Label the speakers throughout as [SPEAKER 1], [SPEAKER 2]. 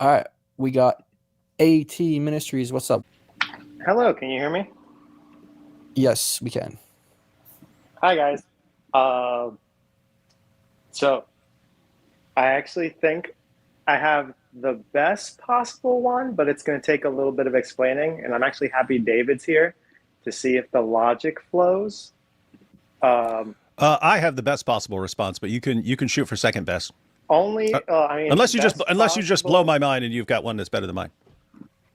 [SPEAKER 1] All right, we got AT Ministries. What's up?
[SPEAKER 2] Hello, can you hear me?
[SPEAKER 1] Yes, we can.
[SPEAKER 2] Hi, guys. Uh, so I actually think I have the best possible one, but it's going to take a little bit of explaining. And I'm actually happy David's here to see if the logic flows. Um,
[SPEAKER 3] I have the best possible response, but you can shoot for second best. Uh,
[SPEAKER 2] I mean, best
[SPEAKER 3] unless you just blow
[SPEAKER 2] possible.
[SPEAKER 3] my mind and you've got one that's better than mine.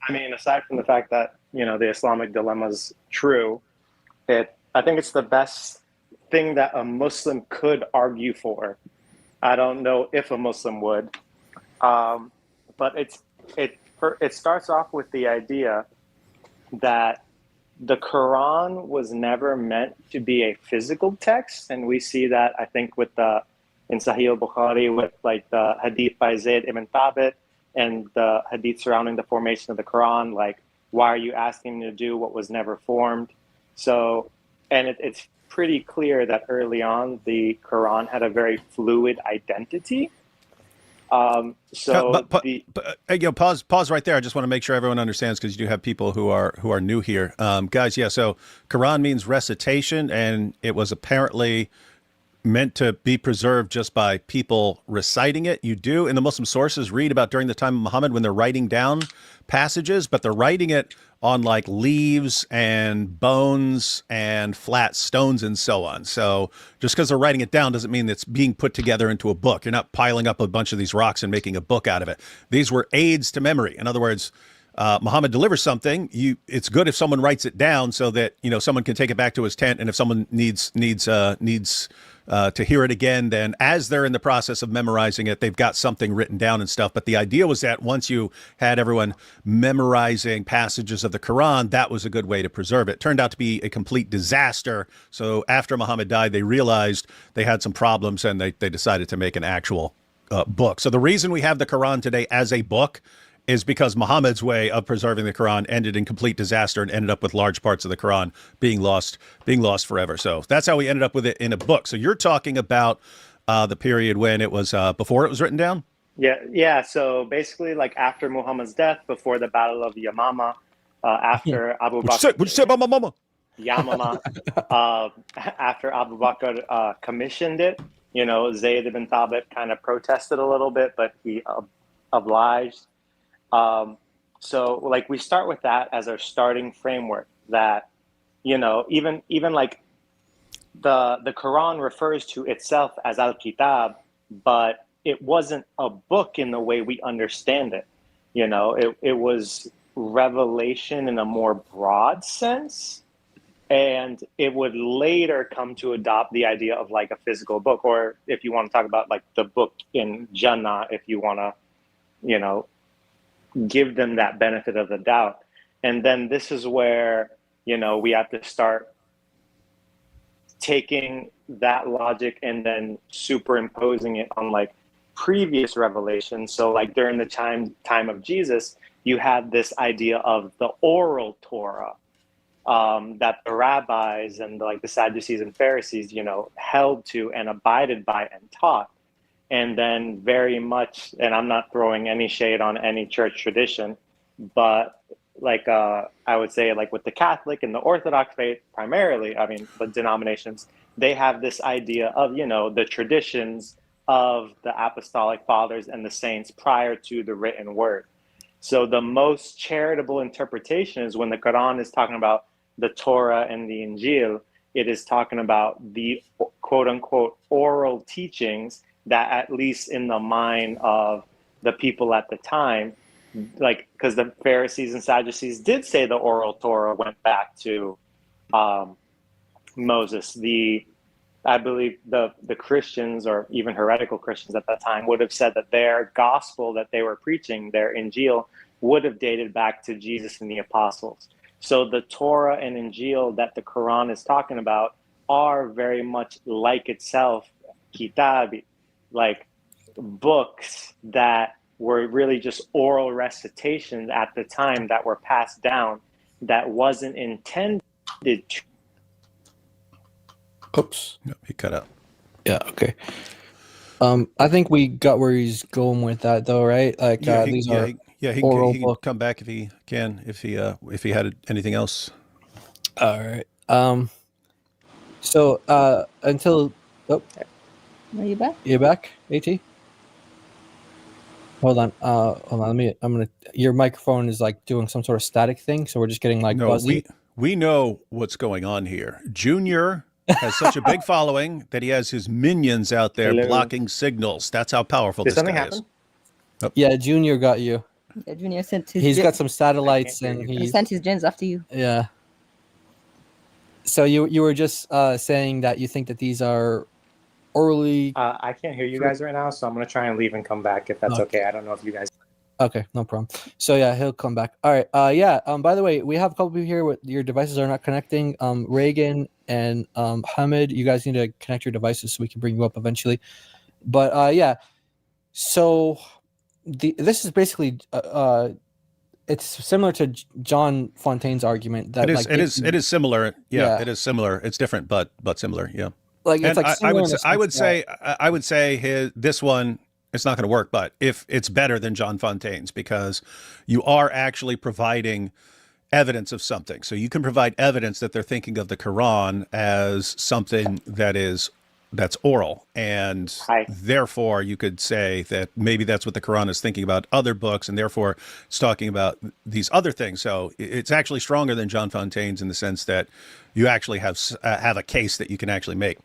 [SPEAKER 2] I mean, aside from the fact that, the Islamic dilemma is true, I think it's the best thing that a Muslim could argue for. I don't know if a Muslim would. Um, but it starts off with the idea that the Quran was never meant to be a physical text, and we see that I think with the in Sahih al-Bukhari with like the hadith by Zayd ibn Thabit and the hadith surrounding the formation of the Quran, like why are you asking me to do what was never formed? So, and it's pretty clear that early on the Quran had a very fluid identity.
[SPEAKER 3] Uh,
[SPEAKER 2] So
[SPEAKER 3] but, but,
[SPEAKER 2] the
[SPEAKER 3] pause right there. I just want to make sure everyone understands because you do have people who are new here, guys. Yeah, so Quran means recitation, and it was apparently meant to be preserved just by people reciting it. You do in the Muslim sources read about during the time of Muhammad when they're writing down passages, but they're writing it on like leaves and bones and flat stones and so on. So just because they're writing it down doesn't mean it's being put together into a book. You're not piling up a bunch of these rocks and making a book out of it. These were aids to memory. In other words, Muhammad delivers something. It's good if someone writes it down so that someone can take it back to his tent, and if someone needs to hear it again, then as they're in the process of memorizing it, they've got something written down and stuff. But the idea was that once you had everyone memorizing passages of the Quran, that was a good way to preserve it. Turned out to be a complete disaster. So after Muhammad died, they realized they had some problems, and they decided to make an actual book. So the reason we have the Quran today as a book is because Muhammad's way of preserving the Quran ended in complete disaster and ended up with large parts of the Quran being lost forever. So that's how we ended up with it in a book. So you're talking about the period when it was before it was written down?
[SPEAKER 2] yeah. So basically, like after Muhammad's death, before the Battle of Yamama, after Abu Bakr,
[SPEAKER 3] What'd you say about my mama?
[SPEAKER 2] Yamama, after Abu Bakr commissioned it, Zayd ibn Thabit kind of protested a little bit, but he obliged. So like we start with that as our starting framework that, even like the Quran refers to itself as Al-Kitab, but it wasn't a book in the way we understand it. It was revelation in a more broad sense. And it would later come to adopt the idea of like a physical book, or if you want to talk about like the book in Jannah, if you want to, you know, give them that benefit of the doubt. And then this is where, we have to start taking that logic and then superimposing it on like previous revelations. So like during the time of Jesus, you had this idea of the oral Torah, that the rabbis and like the Sadducees and Pharisees, held to and abided by and taught. And then very much, and I'm not throwing any shade on any church tradition, but like I would say like with the Catholic and the Orthodox faith primarily, I mean the denominations, they have this idea of, the traditions of the apostolic fathers and the saints prior to the written word. So the most charitable interpretation is when the Quran is talking about the Torah and the Injil, it is talking about the quote unquote oral teachings that, at least in the mind of the people at the time, like, because the Pharisees and Sadducees did say the oral Torah went back to Moses. I believe the Christians, or even heretical Christians at that time, would have said that their gospel that they were preaching, their Injil, would have dated back to Jesus and the apostles. So the Torah and Injil that the Quran is talking about are very much like itself, kitab, like books that were really just oral recitations at the time that were passed down, that wasn't intended to.
[SPEAKER 1] Oops.
[SPEAKER 3] No, he cut out.
[SPEAKER 1] Yeah. Okay. I think we got where he's going with that, though, right? Like, these are
[SPEAKER 3] he
[SPEAKER 1] oral
[SPEAKER 3] can
[SPEAKER 1] book.
[SPEAKER 3] come back if he can, if he had anything else.
[SPEAKER 1] All right. So until
[SPEAKER 4] Are you back?
[SPEAKER 1] you're back, At. Hold on. Hold on. Your microphone is like doing some sort of static thing, so we're just getting like
[SPEAKER 3] No,
[SPEAKER 1] buzzy.
[SPEAKER 3] we know what's going on here. Junior has such a big following that he has his minions out there
[SPEAKER 2] Hello.
[SPEAKER 3] blocking signals. That's how powerful
[SPEAKER 2] Did
[SPEAKER 3] this
[SPEAKER 2] something
[SPEAKER 3] guy
[SPEAKER 2] happen?
[SPEAKER 3] is.
[SPEAKER 1] Yeah, Junior got you.
[SPEAKER 4] Yeah, Junior sent his.
[SPEAKER 1] He's got some satellites,
[SPEAKER 2] I can't
[SPEAKER 1] and
[SPEAKER 2] hear
[SPEAKER 4] He
[SPEAKER 1] he's
[SPEAKER 4] sent his gens after you.
[SPEAKER 1] yeah. So you were just saying that you think that these are orally.
[SPEAKER 2] I can't hear you guys right now, so I'm gonna try and leave and come back if that's okay. I don't know if you guys.
[SPEAKER 1] Okay, no problem. So yeah, he'll come back. All right. Yeah. By the way, we have a couple people here with your devices are not connecting. Reagan and Hamid, you guys need to connect your devices so we can bring you up eventually. But yeah. So this is basically it's similar to John Fontaine's argument that
[SPEAKER 3] It is similar.
[SPEAKER 1] Yeah.
[SPEAKER 3] It is similar. It's different, but similar. Yeah.
[SPEAKER 1] like it's
[SPEAKER 3] And
[SPEAKER 1] like
[SPEAKER 3] I
[SPEAKER 1] similar
[SPEAKER 3] would say this one, it's not going to work, but if it's better than John Fontaine's, because you are actually providing evidence of something. So you can provide evidence that they're thinking of the Quran as something that's oral. And therefore you could say that maybe that's what the Quran is thinking about other books. And therefore it's talking about these other things. So it's actually stronger than John Fontaine's in the sense that you actually have a case that you can actually make.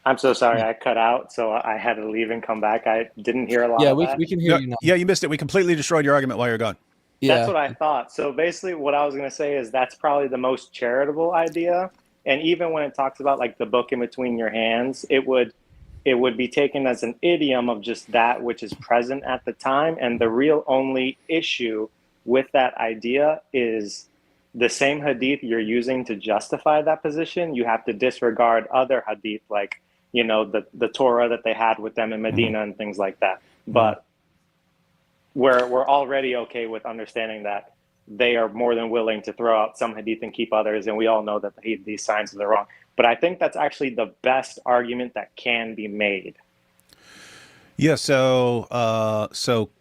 [SPEAKER 2] I'm so sorry, I cut out, so I had to leave and come back. I didn't hear a lot.
[SPEAKER 1] Yeah,
[SPEAKER 2] of
[SPEAKER 1] we
[SPEAKER 2] that.
[SPEAKER 1] can hear you now.
[SPEAKER 3] Yeah, you missed it. We completely destroyed your argument while you're gone.
[SPEAKER 1] Yeah.
[SPEAKER 2] That's what I thought. So basically, what I was going to say is that's probably the most charitable idea. And even when it talks about like the book in between your hands, it would be taken as an idiom of just that which is present at the time. And the real only issue with that idea is the same hadith you're using to justify that position. You have to disregard other hadith, like, you know, the Torah that they had with them in Medina and things like that. But we're already okay with understanding that they are more than willing to throw out some hadith and keep others, and we all know that these sciences are wrong. But I think that's actually the best argument that can be made.
[SPEAKER 3] Yeah, so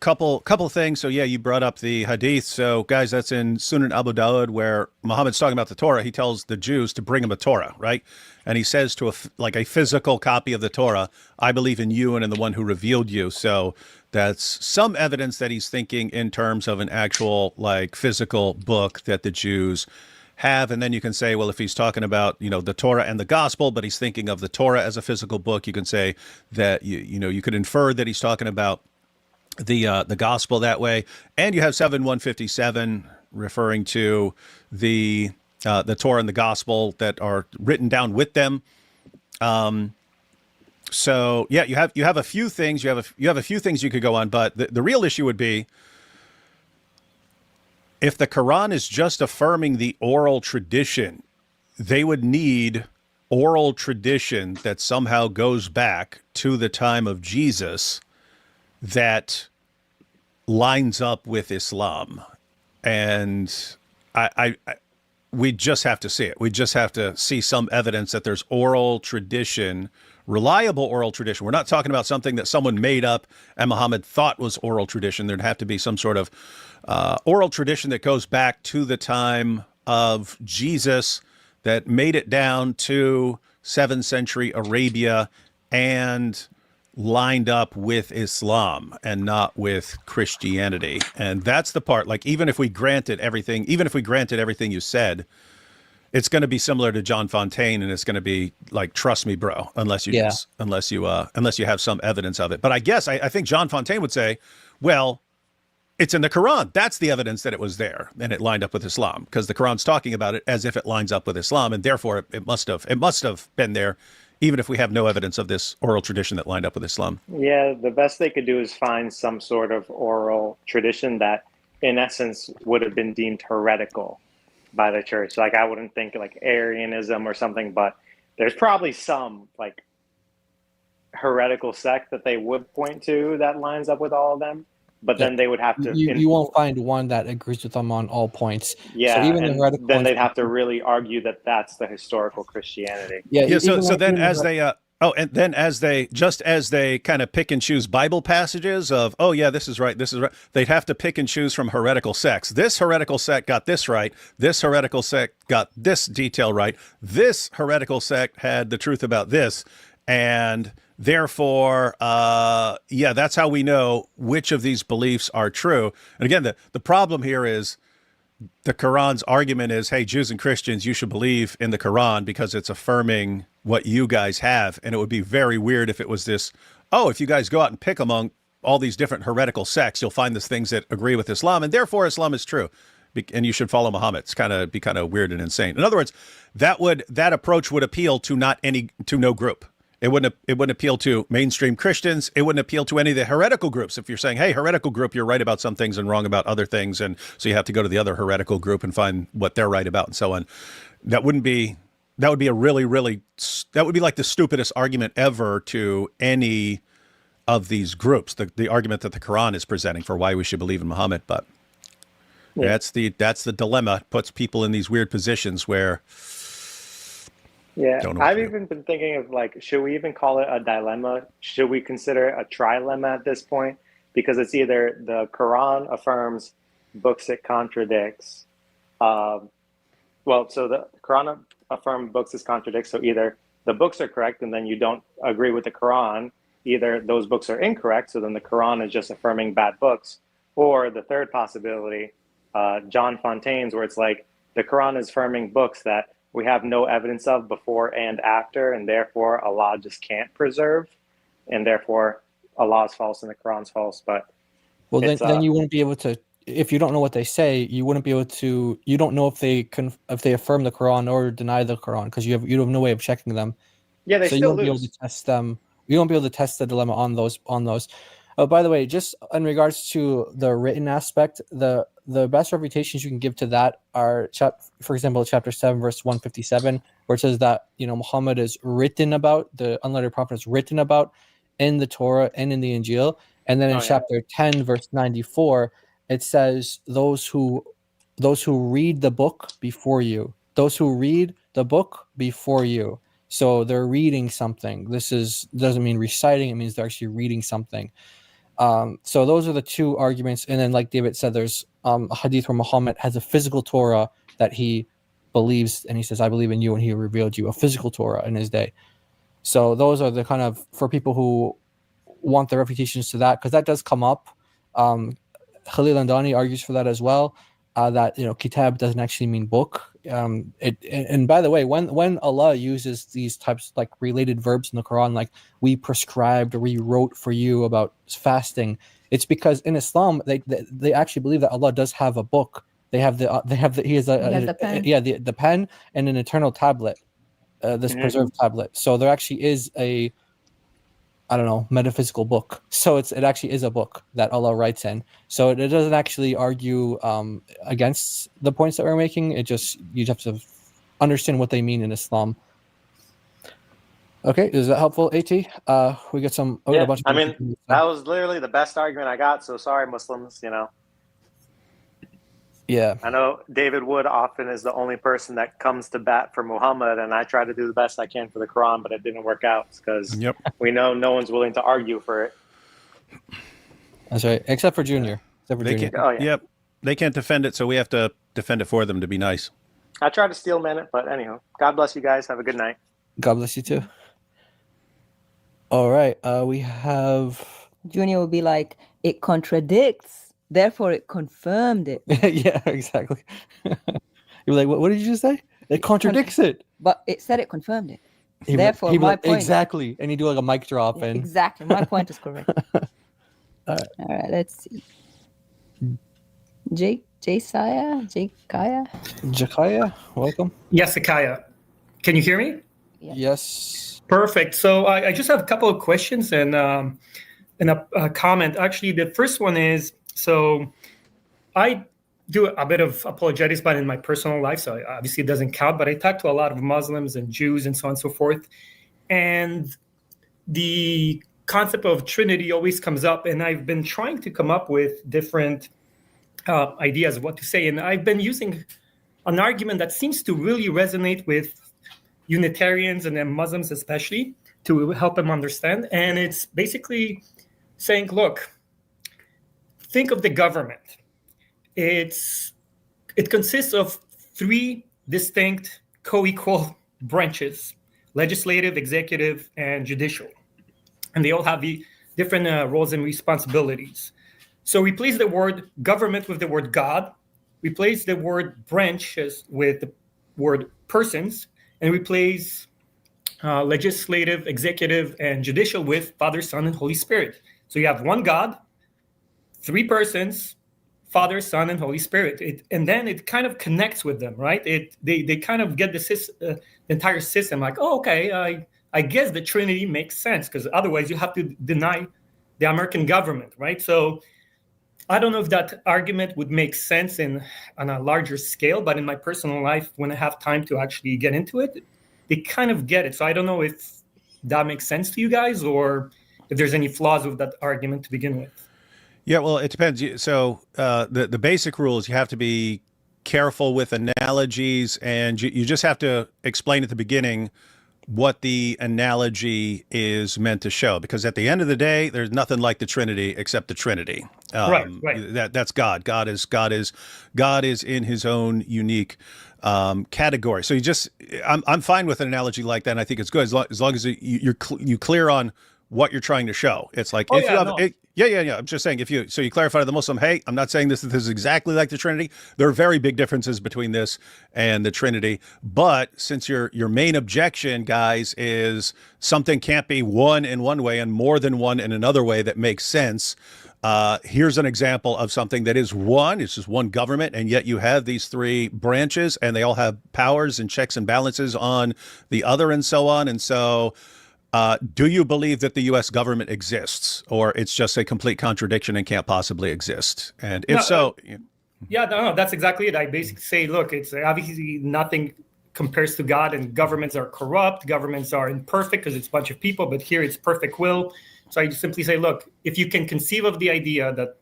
[SPEAKER 3] couple things. So yeah, you brought up the hadith. So guys, that's in Sunan Abu Dawud, where Muhammad's talking about the Torah. He tells the Jews to bring him a Torah, right? And he says to a physical copy of the Torah, I believe in you and in the one who revealed you. So that's some evidence that he's thinking in terms of an actual like physical book that the Jews have. And then you can say, well, if he's talking about, you know, the Torah and the gospel, but he's thinking of the Torah as a physical book, you can say that, you could infer that he's talking about the gospel that way. And you have 7:157 referring to the Torah and the gospel that are written down with them. So yeah, you have a few things, you have a few things you could go on, but the real issue would be if the Quran is just affirming the oral tradition, they would need oral tradition that somehow goes back to the time of Jesus that lines up with Islam. And we just have to see it. We just have to see some evidence that there's oral tradition, reliable oral tradition. We're not talking about something that someone made up and Muhammad thought was oral tradition. There'd have to be some sort of oral tradition that goes back to the time of Jesus that made it down to 7th century Arabia and lined up with Islam and not with Christianity. And that's the part, like, even if we granted everything you said, it's going to be similar to John Fontaine, and it's going to be like, trust me, bro, unless you have some evidence of it. But I think John Fontaine would say, well, it's in the Quran. That's the evidence that it was there and it lined up with Islam, because the Quran's talking about it as if it lines up with Islam, and therefore it must have been there, even if we have no evidence of this oral tradition that lined up with Islam.
[SPEAKER 2] Yeah, the best they could do is find some sort of oral tradition that, in essence, would have been deemed heretical by the church. Like, I wouldn't think like Arianism or something, but there's probably some like heretical sect that they would point to that lines up with all of them. But then they would have to.
[SPEAKER 1] You won't find one that agrees with them on all points.
[SPEAKER 2] Yeah,
[SPEAKER 1] so even
[SPEAKER 2] and then they'd have to really argue that that's the historical Christianity.
[SPEAKER 3] So then as they Oh, and then as they kind of pick and choose Bible passages of, oh yeah, this is right, they'd have to pick and choose from heretical sects. This heretical sect got this right. This heretical sect got this detail right. This heretical sect had the truth about this, and therefore, that's how we know which of these beliefs are true. And again, the problem here is, the Quran's argument is, hey, Jews and Christians, you should believe in the Quran because it's affirming what you guys have. And it would be very weird if it was this, oh, if you guys go out and pick among all these different heretical sects, you'll find these things that agree with Islam, and therefore Islam is true. And you should follow Muhammad. It's kind of weird and insane. In other words, that approach would appeal to no group. It wouldn't appeal to mainstream Christians. It wouldn't appeal to any of the heretical groups. If you're saying, hey, heretical group, you're right about some things and wrong about other things, and so you have to go to the other heretical group and find what they're right about and so on. That would be like the stupidest argument ever to any of these groups. The argument that the Quran is presenting for why we should believe in Muhammad, but that's the dilemma. It puts people in these weird positions where.
[SPEAKER 2] Yeah, I've even been thinking of, like, should we even call it a dilemma? Should we consider it a trilemma at this point? Because it's either the Quran affirms books it contradicts. So the Quran affirms books it contradicts. So either the books are correct and then you don't agree with the Quran. Either those books are incorrect, so then the Quran is just affirming bad books. Or the third possibility, John Fontaine's, where it's like the Quran is affirming books that we have no evidence of before and after, and therefore Allah just can't preserve, and therefore Allah is false and the Quran's false. But
[SPEAKER 1] then you wouldn't be able to, if you don't know what they say, you wouldn't be able to. You don't know if they affirm the Quran or deny the Quran, because you have no way of checking them.
[SPEAKER 2] Yeah, they
[SPEAKER 1] so
[SPEAKER 2] still
[SPEAKER 1] you won't
[SPEAKER 2] lose.
[SPEAKER 1] be able to test them. You won't be able to test the dilemma on those. Oh, by the way, just in regards to the written aspect, the best reputations you can give to that are, for example, chapter 7, verse 157, where it says that Muhammad is written about, the unlettered prophet is written about in the Torah and in the Injil, and then in chapter 10, verse 94, it says those who read the book before you, So they're reading something. This doesn't mean reciting; it means they're actually reading something. So those are the two arguments. And then, like David said, there's a hadith where Muhammad has a physical Torah that he believes, and he says, I believe in you, and he revealed you a physical Torah in his day. So those are the kind of, for people who want the refutations to that, because that does come up. Khalil Andani argues for that as well, that kitab doesn't actually mean book. And by the way, when Allah uses these types, like related verbs in the Quran, like we prescribed or we wrote for you about fasting, it's because in Islam they actually believe that Allah does have a book. He has the pen. The pen and an eternal tablet, this preserved tablet. So there actually is a, I don't know, metaphysical book. So it actually is a book that Allah writes in. So it doesn't actually argue against the points that we're making. It just, you have to understand what they mean in Islam. Okay, is that helpful, AT? We got some.
[SPEAKER 2] A bunch of that was literally the best argument I got. So sorry, Muslims.
[SPEAKER 1] Yeah,
[SPEAKER 2] I know David Wood often is the only person that comes to bat for Muhammad, and I try to do the best I can for the Quran, but it didn't work out because we know no one's willing to argue for it.
[SPEAKER 1] That's right, except for Junior.
[SPEAKER 3] Yep, they can't defend it, so we have to defend it for them to be nice.
[SPEAKER 2] I try to steel man it, but anyhow, God bless you guys. Have a good night.
[SPEAKER 1] God bless you too. All right, we have
[SPEAKER 4] Junior will be like, it contradicts. Therefore, it confirmed it.
[SPEAKER 1] Yeah, exactly. You're like, what did you just say? It contradicts it.
[SPEAKER 4] But it said it confirmed it. Therefore, my point.
[SPEAKER 1] Exactly. And you do like a mic drop.
[SPEAKER 4] Yeah, exactly. My point is correct. All right, let's see.
[SPEAKER 1] Jakaya, welcome.
[SPEAKER 5] Yes, Akaya. Can you hear me?
[SPEAKER 1] Yes.
[SPEAKER 5] Perfect. So I just have a couple of questions and a comment. Actually, the first one is, so I do a bit of apologetics, but in my personal life, so obviously it doesn't count, but I talk to a lot of Muslims and Jews and so on and so forth. And the concept of Trinity always comes up, and I've been trying to come up with different ideas of what to say. And I've been using an argument that seems to really resonate with Unitarians and then Muslims especially, to help them understand. And it's basically saying, look, think of the government. It consists of three distinct co-equal branches: legislative, executive, and judicial. And they all have the different roles and responsibilities. So replace the word government with the word God, replace the word branches with the word persons, and replace legislative, executive, and judicial with Father, Son, and Holy Spirit. So you have one God, three persons, Father, Son, and Holy Spirit. And then it kind of connects with them, right? They kind of get the entire system like, oh, okay, I guess the Trinity makes sense, because otherwise you have to deny the American government, right? So I don't know if that argument would make sense on a larger scale, but in my personal life, when I have time to actually get into it, they kind of get it. So I don't know if that makes sense to you guys, or if there's any flaws with that argument to begin with.
[SPEAKER 3] Yeah, well, it depends. So the basic rule is you have to be careful with analogies, and you just have to explain at the beginning what the analogy is meant to show, because at the end of the day, there's nothing like the Trinity except the Trinity.
[SPEAKER 5] Right.
[SPEAKER 3] That's God. God is in His own unique category. So I'm fine with an analogy like that. And I think it's good as long as you're clear on what you're trying to show. It's like I'm just saying, so you clarify to the Muslim, hey, I'm not saying this is exactly like the Trinity. There are very big differences between this and the Trinity. But since your main objection, guys, is something can't be one in one way and more than one in another way that makes sense. Here's an example of something that is one. It's just one government, and yet you have these three branches, and they all have powers and checks and balances on the other, and so on. And so do you believe that the U.S. government exists, or it's just a complete contradiction and can't possibly exist? And if
[SPEAKER 5] no, that's exactly it. I basically say, look, it's obviously nothing compares to God, and governments are corrupt. Governments are imperfect because it's a bunch of people, but here it's perfect will. So I just simply say, look, if you can conceive of the idea that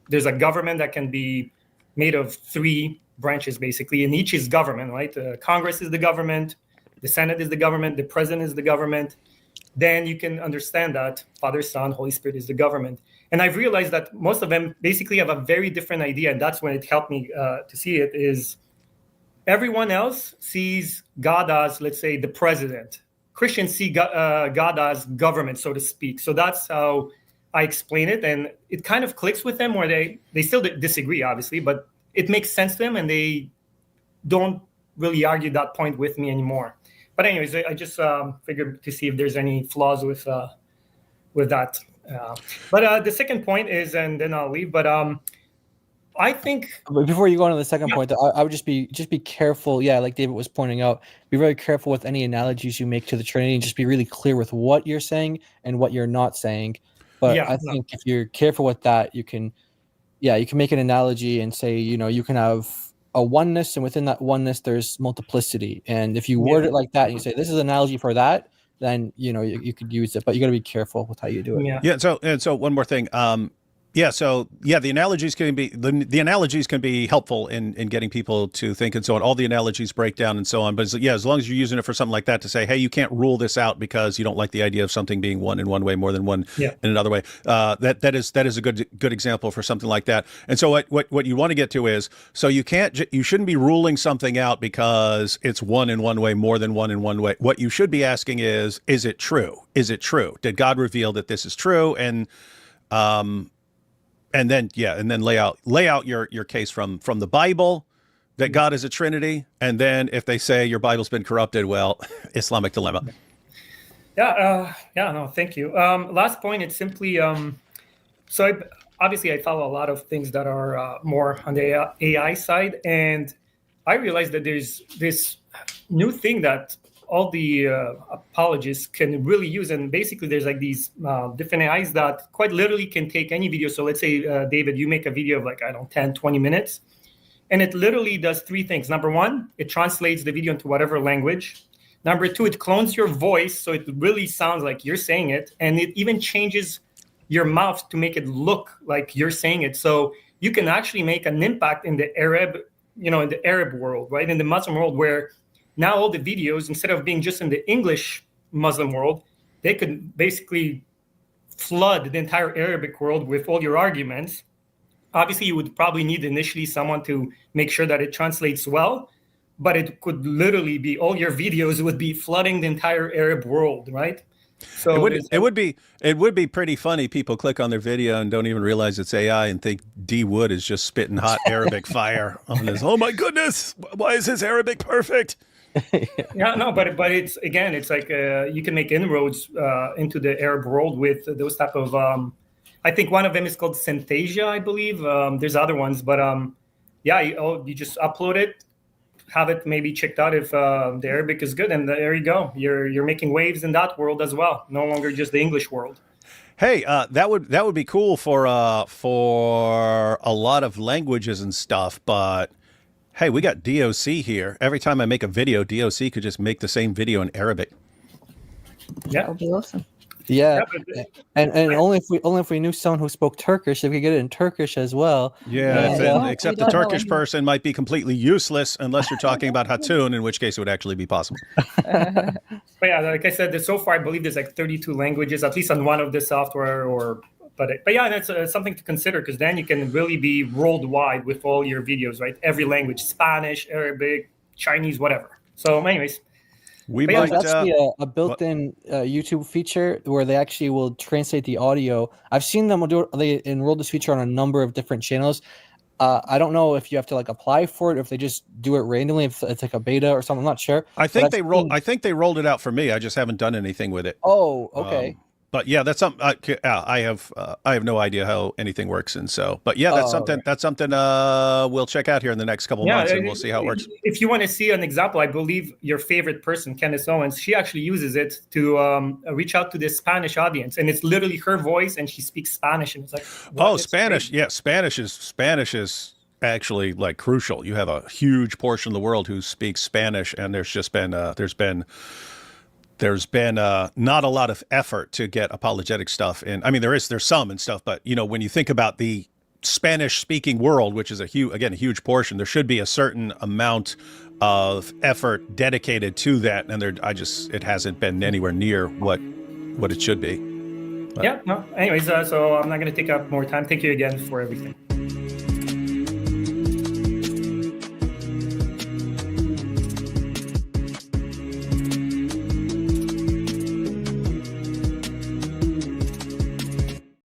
[SPEAKER 5] there's a government that can be made of three branches, basically, and each is government, right? Congress is the government, the Senate is the government, the president is the government. Then you can understand that Father, Son, Holy Spirit is the government. And I've realized that most of them basically have a very different idea. And that's when it helped me to see it is everyone else sees God as, let's say, the president. Christians see God as government, so to speak. So that's how I explain it. And it kind of clicks with them, where they still disagree, obviously, but it makes sense to them, and they don't really argue that point with me anymore. But anyways, I just figured to see if there's any flaws with that. But the second point is, and then I'll leave. But I think
[SPEAKER 1] before you go on to the second point, I would just be careful. Yeah, like David was pointing out, be very careful with any analogies you make to the Trinity, and just be really clear with what you're saying and what you're not saying. But I think if you're careful with that, you can make an analogy and say, you can have a oneness, and within that oneness there's multiplicity. And if you word it like that and you say this is an analogy for that, then you could use it, but you got to be careful with how you do it.
[SPEAKER 3] So one more thing. The analogies can be the analogies can be helpful in getting people to think, and so on. All the analogies break down and so on. But as long as you're using it for something like that to say, hey, you can't rule this out because you don't like the idea of something being one in one way more than one in another way. That is a good example for something like that. And so what you want to get to is, so you shouldn't be ruling something out because it's one in one way more than one in one way. What you should be asking is it true? Is it true? Did God reveal that this is true? And then lay out your case from the Bible that God is a Trinity, and then if they say your Bible's been corrupted, well, Islamic dilemma.
[SPEAKER 5] Thank you. Last point, it's simply so obviously I follow a lot of things that are more on the AI side, and I realized that there's this new thing that all the apologists can really use. And basically there's like these different AIs that quite literally can take any video. So let's say, David, you make a video of 10, 20 minutes, and it literally does three things. Number one, it translates the video into whatever language. Number two, it clones your voice, so it really sounds like you're saying it. And it even changes your mouth to make it look like you're saying it. So you can actually make an impact in the Arab world, right? In the Muslim world, where now all the videos, instead of being just in the English Muslim world, they could basically flood the entire Arabic world with all your arguments. Obviously, you would probably need initially someone to make sure that it translates well, but it could literally be all your videos would be flooding the entire Arab world, right? So
[SPEAKER 3] it would be pretty funny. People click on their video and don't even realize it's AI and think D Wood is just spitting hot Arabic fire on this. Oh my goodness, why is his Arabic perfect?
[SPEAKER 5] Yeah, no, but it's again, it's like you can make inroads into the Arab world with those type of. I think one of them is called Synthesia, I believe. There's other ones, but yeah, you just upload it, have it maybe checked out if the Arabic is good, and there you go. You're making waves in that world as well, no longer just the English world.
[SPEAKER 3] Hey, that would be cool for a lot of languages and stuff, but hey, we got DOC here. Every time I make a video, DOC could just make the same video in Arabic.
[SPEAKER 5] Yeah,
[SPEAKER 4] That would be awesome.
[SPEAKER 1] Yeah, and only if we knew someone who spoke Turkish, if we could get it in Turkish as well.
[SPEAKER 3] Yeah, except
[SPEAKER 4] we
[SPEAKER 3] the
[SPEAKER 4] don't know
[SPEAKER 3] Turkish
[SPEAKER 4] any.
[SPEAKER 3] person might be completely useless unless you're talking about Hatun, in which case it would actually be possible.
[SPEAKER 5] but yeah, like I said, so far I believe there's like 32 languages, at least on one of the software. But yeah, that's something to consider, because then you can really be worldwide with all your videos, right? Every language: Spanish, Arabic, Chinese, whatever. So, anyways.
[SPEAKER 1] There's actually a built-in YouTube feature where they actually will translate the audio. I've seen them do it. They enrolled this feature on a number of different channels. I don't know if you have to like apply for it, or if they just do it randomly, if it's like a beta or something. I'm not sure.
[SPEAKER 3] I think they rolled it out for me. I just haven't done anything with it.
[SPEAKER 1] Oh, okay.
[SPEAKER 3] But yeah, that's something I have no idea how anything works, and so. But yeah, that's something. Right. That's something we'll check out here in the next couple months, and we'll see how it works.
[SPEAKER 5] If you want to see an example, I believe your favorite person, Candace Owens, she actually uses it to reach out to the Spanish audience, and it's literally her voice, and she speaks Spanish, and it's like,
[SPEAKER 3] oh, Spanish, yeah, Spanish is actually like crucial. You have a huge portion of the world who speaks Spanish, and there's been not a lot of effort to get apologetic stuff in. I mean, there's some and stuff, but when you think about the Spanish-speaking world, which is a huge portion, there should be a certain amount of effort dedicated to that, and it hasn't been anywhere near what it should be.
[SPEAKER 5] But. Yeah. No. Anyways, so I'm not going to take up more time. Thank you again for everything.